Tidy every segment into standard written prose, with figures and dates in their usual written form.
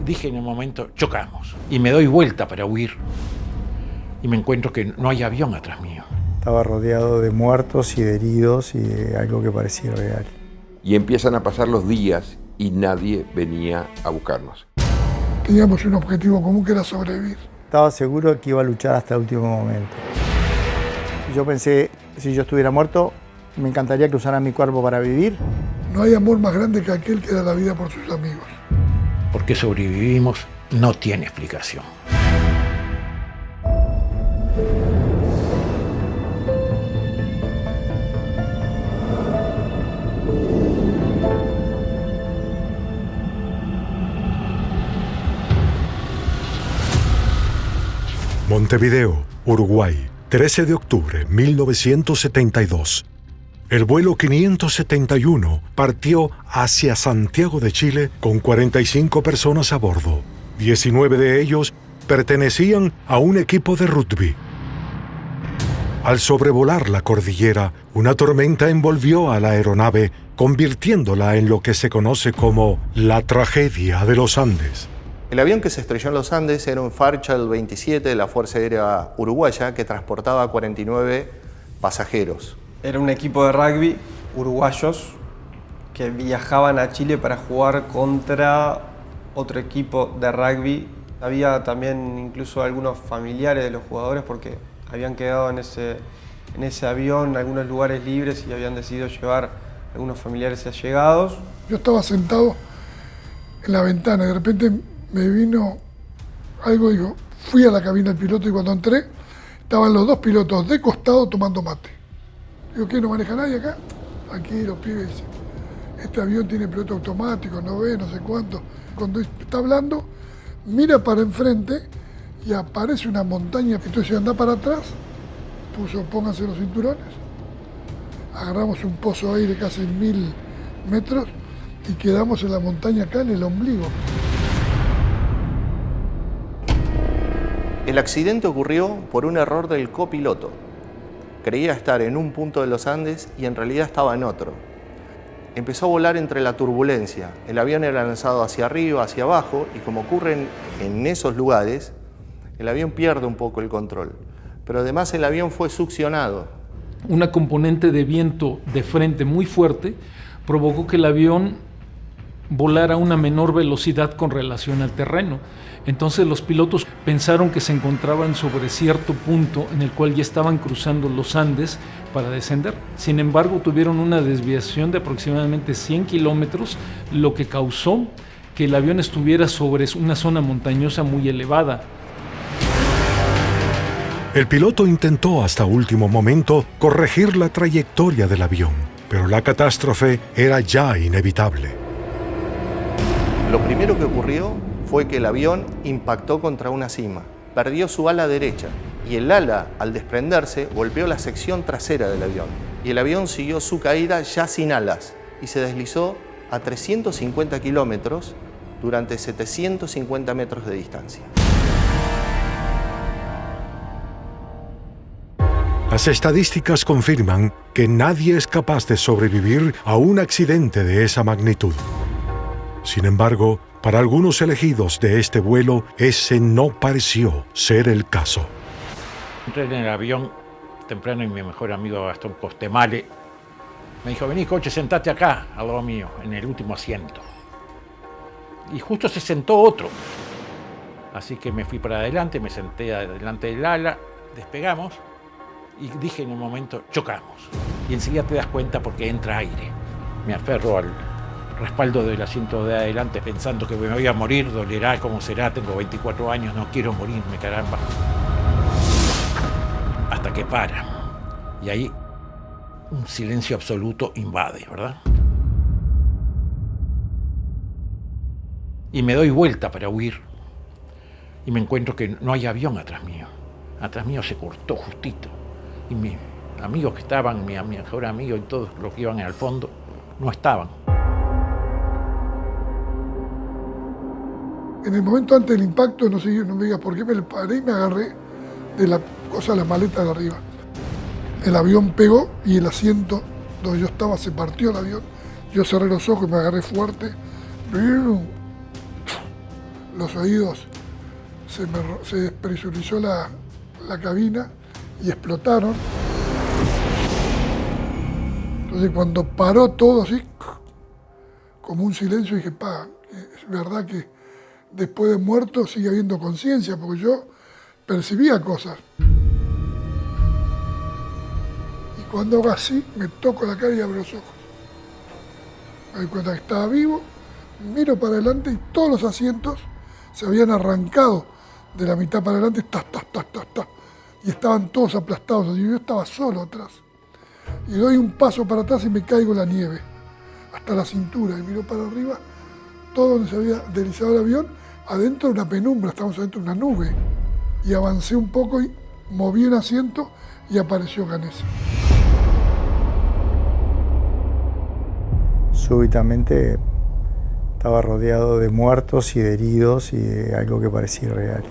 dije en el momento, chocamos. Y me doy vuelta para huir. Y me encuentro que no hay avión atrás mío. Estaba rodeado de muertos y de heridos y de algo que parecía real. Y empiezan a pasar los días y nadie venía a buscarnos. Teníamos un objetivo común que era sobrevivir. Estaba seguro que iba a luchar hasta el último momento. Yo pensé, si yo estuviera muerto, me encantaría que usaran mi cuerpo para vivir. No hay amor más grande que aquel que da la vida por sus amigos. ¿Por qué sobrevivimos? No tiene explicación. Montevideo, Uruguay, 13 de octubre 1972. El vuelo 571 partió hacia Santiago de Chile con 45 personas a bordo. 19 de ellos pertenecían a un equipo de rugby. Al sobrevolar la cordillera, una tormenta envolvió a la aeronave, convirtiéndola en lo que se conoce como la tragedia de los Andes. El avión que se estrelló en los Andes era un Fairchild 27 de la Fuerza Aérea Uruguaya que transportaba 49 pasajeros. Era un equipo de rugby uruguayos que viajaban a Chile para jugar contra otro equipo de rugby. Había también incluso algunos familiares de los jugadores porque habían quedado en ese avión en algunos lugares libres y habían decidido llevar algunos familiares allegados. Yo estaba sentado en la ventana y de repente me vino algo, digo, fui a la cabina del piloto y cuando entré estaban los dos pilotos de costado tomando mate. Digo, ¿qué, no maneja nadie acá? Aquí los pibes dicen, este avión tiene piloto automático, no ve, no sé cuánto. Cuando está hablando, mira para enfrente y aparece una montaña. Entonces anda para atrás, puso, pónganse los cinturones. Agarramos un pozo de aire casi 1000 metros y quedamos en la montaña acá en el ombligo. El accidente ocurrió por un error del copiloto. Creía estar en un punto de los Andes y en realidad estaba en otro. Empezó a volar entre la turbulencia. El avión era lanzado hacia arriba, hacia abajo, y como ocurre en esos lugares, el avión pierde un poco el control. Pero además el avión fue succionado. Una componente de viento de frente muy fuerte provocó que el avión volara a una menor velocidad con relación al terreno. Entonces los pilotos pensaron que se encontraban sobre cierto punto en el cual ya estaban cruzando los Andes para descender. Sin embargo, tuvieron una desviación de aproximadamente 100 kilómetros, lo que causó que el avión estuviera sobre una zona montañosa muy elevada. El piloto intentó hasta último momento corregir la trayectoria del avión, pero la catástrofe era ya inevitable. Lo primero que ocurrió fue que el avión impactó contra una cima, perdió su ala derecha y el ala, al desprenderse, golpeó la sección trasera del avión. Y el avión siguió su caída ya sin alas y se deslizó a 350 kilómetros durante 750 metros de distancia. Las estadísticas confirman que nadie es capaz de sobrevivir a un accidente de esa magnitud. Sin embargo, para algunos elegidos de este vuelo, ese no pareció ser el caso. Entré en el avión temprano y mi mejor amigo Gastón Costemale me dijo, vení coche, sentate acá, al lado mío, en el último asiento. Y justo se sentó otro. Así que me fui para adelante, me senté adelante del ala, despegamos y dije en un momento, chocamos. Y enseguida te das cuenta porque entra aire. Me aferro al respaldo del asiento de adelante pensando que me voy a morir, dolerá como será, tengo 24 años, no quiero morirme, caramba. Hasta que para. Y ahí un silencio absoluto invade, ¿verdad? Y me doy vuelta para huir. Y me encuentro que no hay avión atrás mío. Atrás mío se cortó justito. Y mis amigos que estaban, mi mejor amigo y todos los que iban al fondo, no estaban. En el momento antes del impacto, no sé, no me digas por qué, me paré y me agarré de la maleta de arriba. El avión pegó y el asiento donde yo estaba se partió el avión. Yo cerré los ojos y me agarré fuerte. Los los oídos se despresurizó la cabina y explotaron. Entonces cuando paró todo así, como un silencio, dije, es verdad que después de muerto sigue habiendo conciencia, porque yo percibía cosas. Y cuando hago así, me toco la cara y abro los ojos. Me doy cuenta que estaba vivo, miro para adelante y todos los asientos se habían arrancado de la mitad para adelante, y estaban todos aplastados, así yo estaba solo atrás. Y doy un paso para atrás y me caigo en la nieve, hasta la cintura, y miro para arriba, todo donde se había deslizado el avión, adentro de una penumbra, estábamos adentro de una nube. Y avancé un poco y moví un asiento y apareció Canessa. Súbitamente estaba rodeado de muertos y de heridos y de algo que parecía irreal.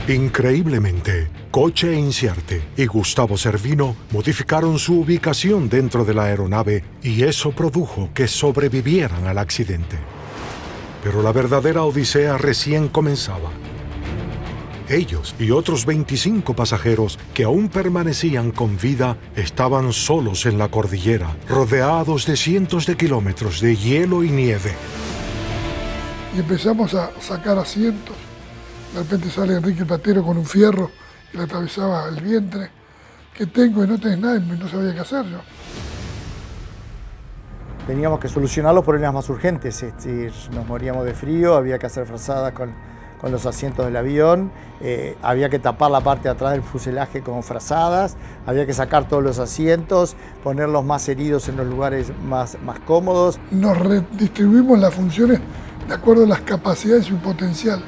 Increíblemente, Coche Inciarte y Gustavo Cervino modificaron su ubicación dentro de la aeronave y eso produjo que sobrevivieran al accidente. Pero la verdadera odisea recién comenzaba. Ellos y otros 25 pasajeros que aún permanecían con vida estaban solos en la cordillera, rodeados de cientos de kilómetros de hielo y nieve. Y empezamos a sacar asientos. De repente sale Enrique Platero con un fierro que le atravesaba el vientre. ¿Qué tengo? Y no tenés nada, y no sabía qué hacer yo. Teníamos que solucionar los problemas más urgentes, es decir, nos moríamos de frío, había que hacer frazadas con los asientos del avión, había que tapar la parte de atrás del fuselaje con frazadas, había que sacar todos los asientos, poner los más heridos en los lugares más cómodos. Nos redistribuimos las funciones de acuerdo a las capacidades y su potencial.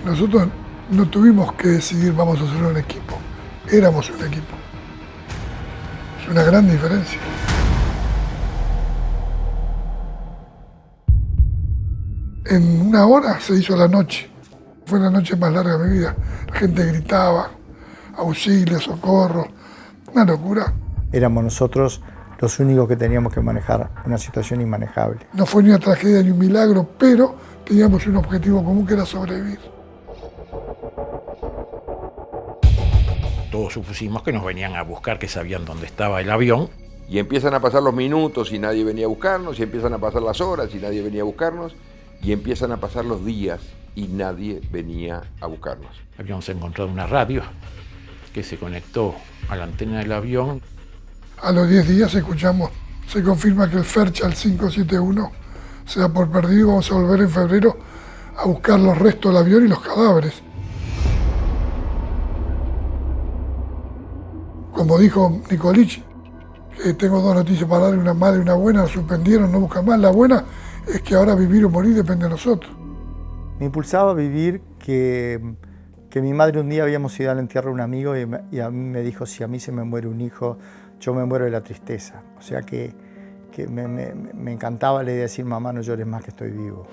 Nosotros no tuvimos que decidir vamos a hacer un equipo, éramos un equipo. Es una gran diferencia. En una hora se hizo la noche. Fue la noche más larga de mi vida. La gente gritaba, auxilio, socorro, una locura. Éramos nosotros los únicos que teníamos que manejar una situación inmanejable. No fue ni una tragedia ni un milagro, pero teníamos un objetivo común que era sobrevivir. Todos supusimos que nos venían a buscar, que sabían dónde estaba el avión. Y empiezan a pasar los minutos y nadie venía a buscarnos, y empiezan a pasar las horas y nadie venía a buscarnos, y empiezan a pasar los días y nadie venía a buscarnos. Habíamos encontrado una radio que se conectó a la antena del avión. A los 10 días escuchamos, se confirma que el Fairchild 571 se da por perdido, vamos a volver en febrero a buscar los restos del avión y los cadáveres. Como dijo Nicolich, que tengo dos noticias para dar, una mala y una buena, la suspendieron, no buscan más. La buena es que ahora vivir o morir depende de nosotros. Me impulsaba a vivir que mi madre un día habíamos ido al entierro de un amigo y a mí me dijo, si a mí se me muere un hijo, yo me muero de la tristeza. O sea que me encantaba la idea de decir, mamá, no llores más que estoy vivo.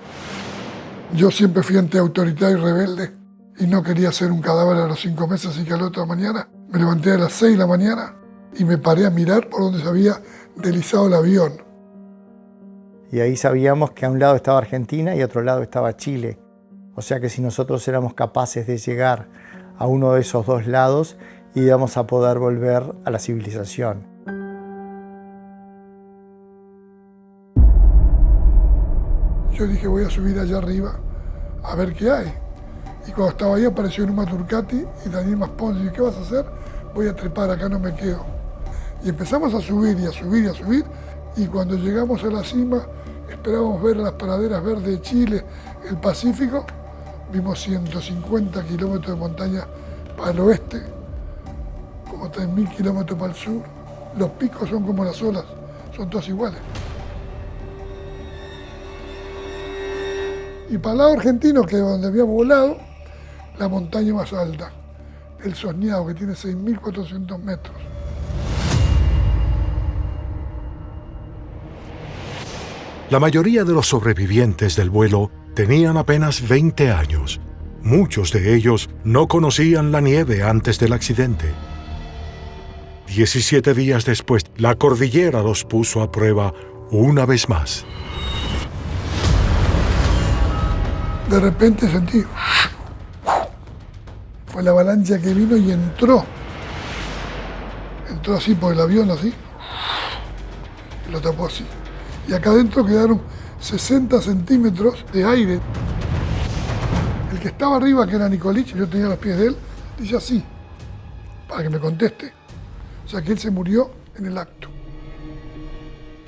Yo siempre fui antiautoritario y rebelde y no quería ser un cadáver a los 5 meses, así que a la otra mañana me levanté a las 6 de la mañana y me paré a mirar por donde se había deslizado el avión. Y ahí sabíamos que a un lado estaba Argentina y a otro lado estaba Chile. O sea que si nosotros éramos capaces de llegar a uno de esos dos lados, íbamos a poder volver a la civilización. Yo dije, voy a subir allá arriba a ver qué hay. Y cuando estaba ahí apareció Numa Turcati y Daniel Maspons. Y dije, ¿qué vas a hacer? Voy a trepar, acá no me quedo. Y empezamos a subir y a subir y a subir. Y cuando llegamos a la cima, esperábamos ver las praderas verdes de Chile, el Pacífico. Vimos 150 kilómetros de montaña para el oeste, como 3.000 kilómetros para el sur. Los picos son como las olas, son todos iguales. Y para el lado argentino, que es donde habíamos volado, la montaña más alta, el Soñado, que tiene 6.400 metros. La mayoría de los sobrevivientes del vuelo tenían apenas 20 años. Muchos de ellos no conocían la nieve antes del accidente. 17 días después, la cordillera los puso a prueba una vez más. de repente sentí, fue la avalancha que vino y entró así por el avión, así, y lo tapó así. Y acá adentro quedaron 60 centímetros de aire. El que estaba arriba, que era Nikolic, yo tenía los pies de él, dice así, para que me conteste. O sea que él se murió en el acto.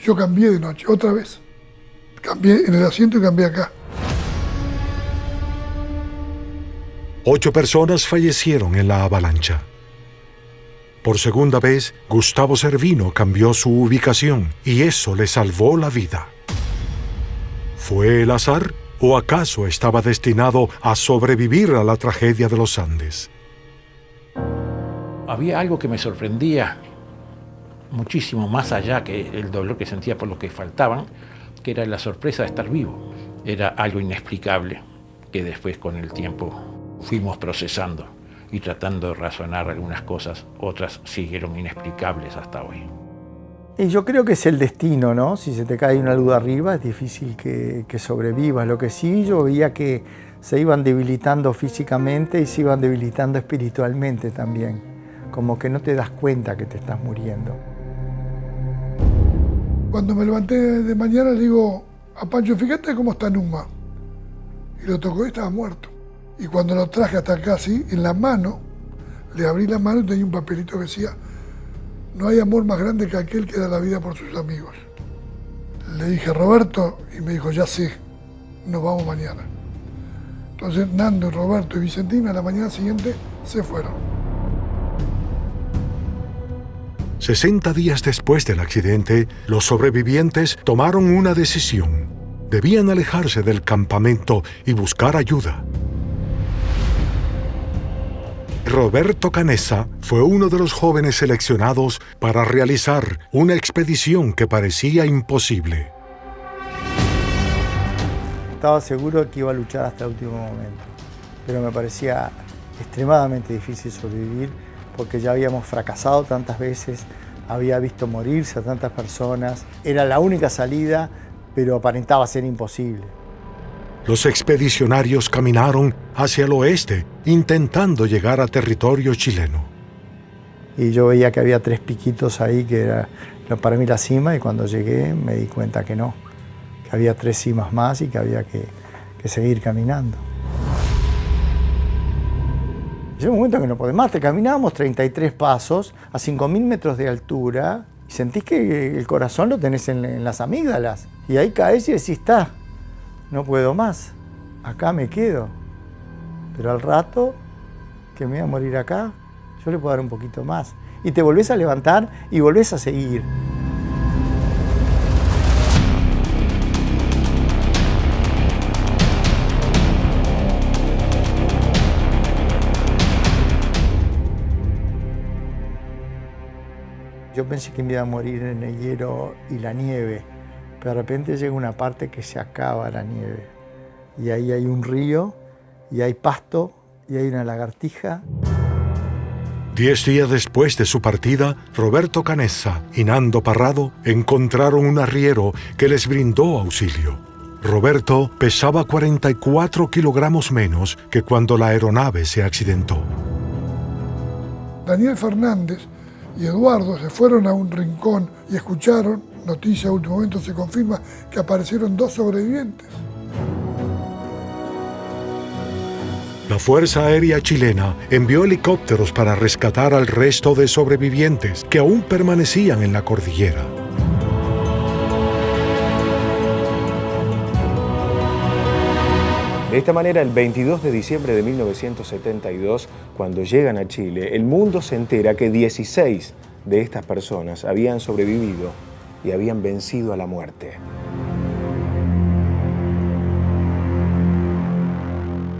Yo cambié de noche, otra vez. Cambié en el asiento y cambié acá. 8 personas fallecieron en la avalancha. Por segunda vez, Gustavo Cervino cambió su ubicación y eso le salvó la vida. ¿Fue el azar o acaso estaba destinado a sobrevivir a la tragedia de los Andes? Había algo que me sorprendía muchísimo más allá que el dolor que sentía por lo que faltaban, que era la sorpresa de estar vivo. Era algo inexplicable que después con el tiempo fuimos procesando y tratando de razonar algunas cosas, otras siguieron inexplicables hasta hoy. Y yo creo que es el destino, ¿no? Si se te cae una luz arriba es difícil que sobrevivas. Lo que sí yo veía que se iban debilitando físicamente y se iban debilitando espiritualmente también. Como que no te das cuenta que te estás muriendo. Cuando me levanté de mañana le digo a Pancho, fíjate cómo está Numa. Y lo tocó y estaba muerto. Y cuando lo traje hasta acá así, en la mano, le abrí la mano y tenía un papelito que decía, no hay amor más grande que aquel que da la vida por sus amigos. Le dije, Roberto, y me dijo, ya sé, nos vamos mañana. Entonces Nando, Roberto y Vicentina a la mañana siguiente se fueron. 60 días después del accidente, los sobrevivientes tomaron una decisión. Debían alejarse del campamento y buscar ayuda. Roberto Canessa fue uno de los jóvenes seleccionados para realizar una expedición que parecía imposible. Estaba seguro que iba a luchar hasta el último momento, pero me parecía extremadamente difícil sobrevivir porque ya habíamos fracasado tantas veces, había visto morirse a tantas personas, era la única salida, pero aparentaba ser imposible. Los expedicionarios caminaron hacia el oeste, intentando llegar a territorio chileno. Y yo veía que había 3 piquitos ahí, que era para mí la cima, y cuando llegué me di cuenta que no, que había 3 cimas más y que había que seguir caminando. Llega un momento que no podés más, te caminamos 33 pasos a 5.000 metros de altura y sentís que el corazón lo tenés en las amígdalas. Y ahí caes y decís, está, no puedo más, acá me quedo. Pero al rato que me voy a morir acá, yo le puedo dar un poquito más. Y te volvés a levantar y volvés a seguir. Yo pensé que me iba a morir en el hielo y la nieve, pero de repente llega una parte que se acaba la nieve. Y ahí hay un río, y hay pasto, y hay una lagartija. 10 días después de su partida, Roberto Canessa y Nando Parrado encontraron un arriero que les brindó auxilio. Roberto pesaba 44 kilogramos menos que cuando la aeronave se accidentó. Daniel Fernández y Eduardo se fueron a un rincón y escucharon, noticia de último momento se confirma, que aparecieron 2 sobrevivientes. La Fuerza Aérea Chilena envió helicópteros para rescatar al resto de sobrevivientes que aún permanecían en la cordillera. De esta manera, el 22 de diciembre de 1972, cuando llegan a Chile, el mundo se entera que 16 de estas personas habían sobrevivido y habían vencido a la muerte.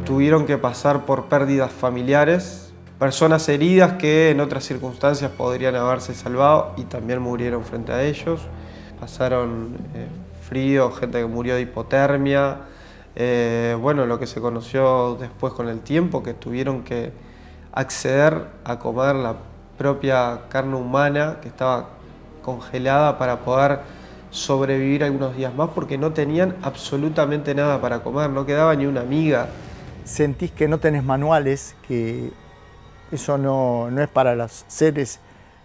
Tuvieron que pasar por pérdidas familiares, personas heridas que en otras circunstancias podrían haberse salvado y también murieron frente a ellos. Pasaron frío, gente que murió de hipotermia. Bueno, lo que se conoció después con el tiempo, que tuvieron que acceder a comer la propia carne humana que estaba congelada para poder sobrevivir algunos días más porque no tenían absolutamente nada para comer, no quedaba ni una miga. Sentís que no tenés manuales, que eso no es para los seres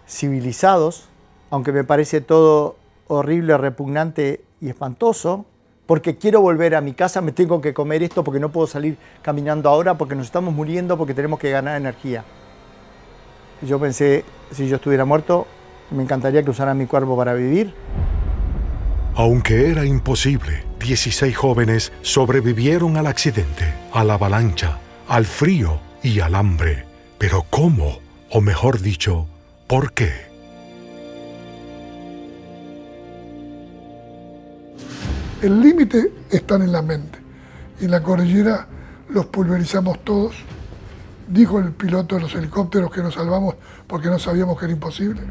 civilizados, aunque me parece todo horrible, repugnante y espantoso, porque quiero volver a mi casa, me tengo que comer esto porque no puedo salir caminando ahora, porque nos estamos muriendo, porque tenemos que ganar energía. Yo pensé, si yo estuviera muerto, me encantaría que usaran mi cuerpo para vivir. Aunque era imposible, 16 jóvenes sobrevivieron al accidente, a la avalancha, al frío y al hambre. Pero ¿cómo? O mejor dicho, ¿por qué? El límite está en la mente. Y en la cordillera los pulverizamos todos. Dijo el piloto de los helicópteros que nos salvamos porque no sabíamos que era imposible.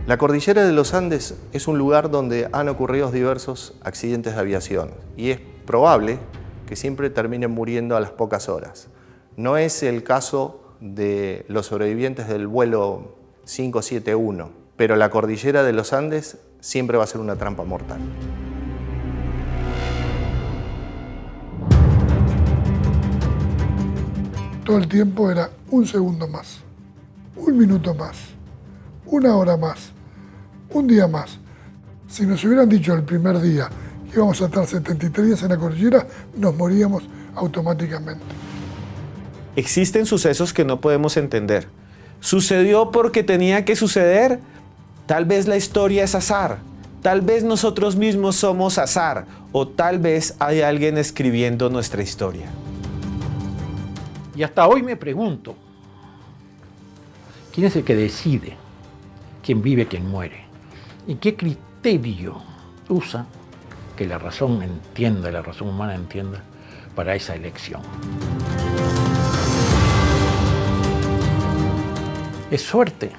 La cordillera de los Andes es un lugar donde han ocurrido diversos accidentes de aviación y es probable que siempre terminen muriendo a las pocas horas. No es el caso de los sobrevivientes del vuelo 571, pero la cordillera de los Andes siempre va a ser una trampa mortal. Todo el tiempo era un segundo más, un minuto más, una hora más, un día más. Si nos hubieran dicho el primer día que íbamos a estar 73 días en la cordillera, nos moríamos automáticamente. Existen sucesos que no podemos entender. ¿Sucedió porque tenía que suceder? Tal vez la historia es azar. Tal vez nosotros mismos somos azar. O tal vez hay alguien escribiendo nuestra historia. Y hasta hoy me pregunto, ¿quién es el que decide quién vive, quién muere? ¿Y qué criterio usa que la razón entienda, la razón humana entienda, para esa elección? Es suerte,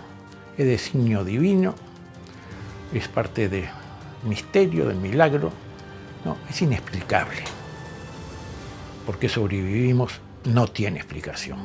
es designio divino, es parte del misterio, del milagro. No, es inexplicable. ¿Por qué sobrevivimos? No tiene explicación.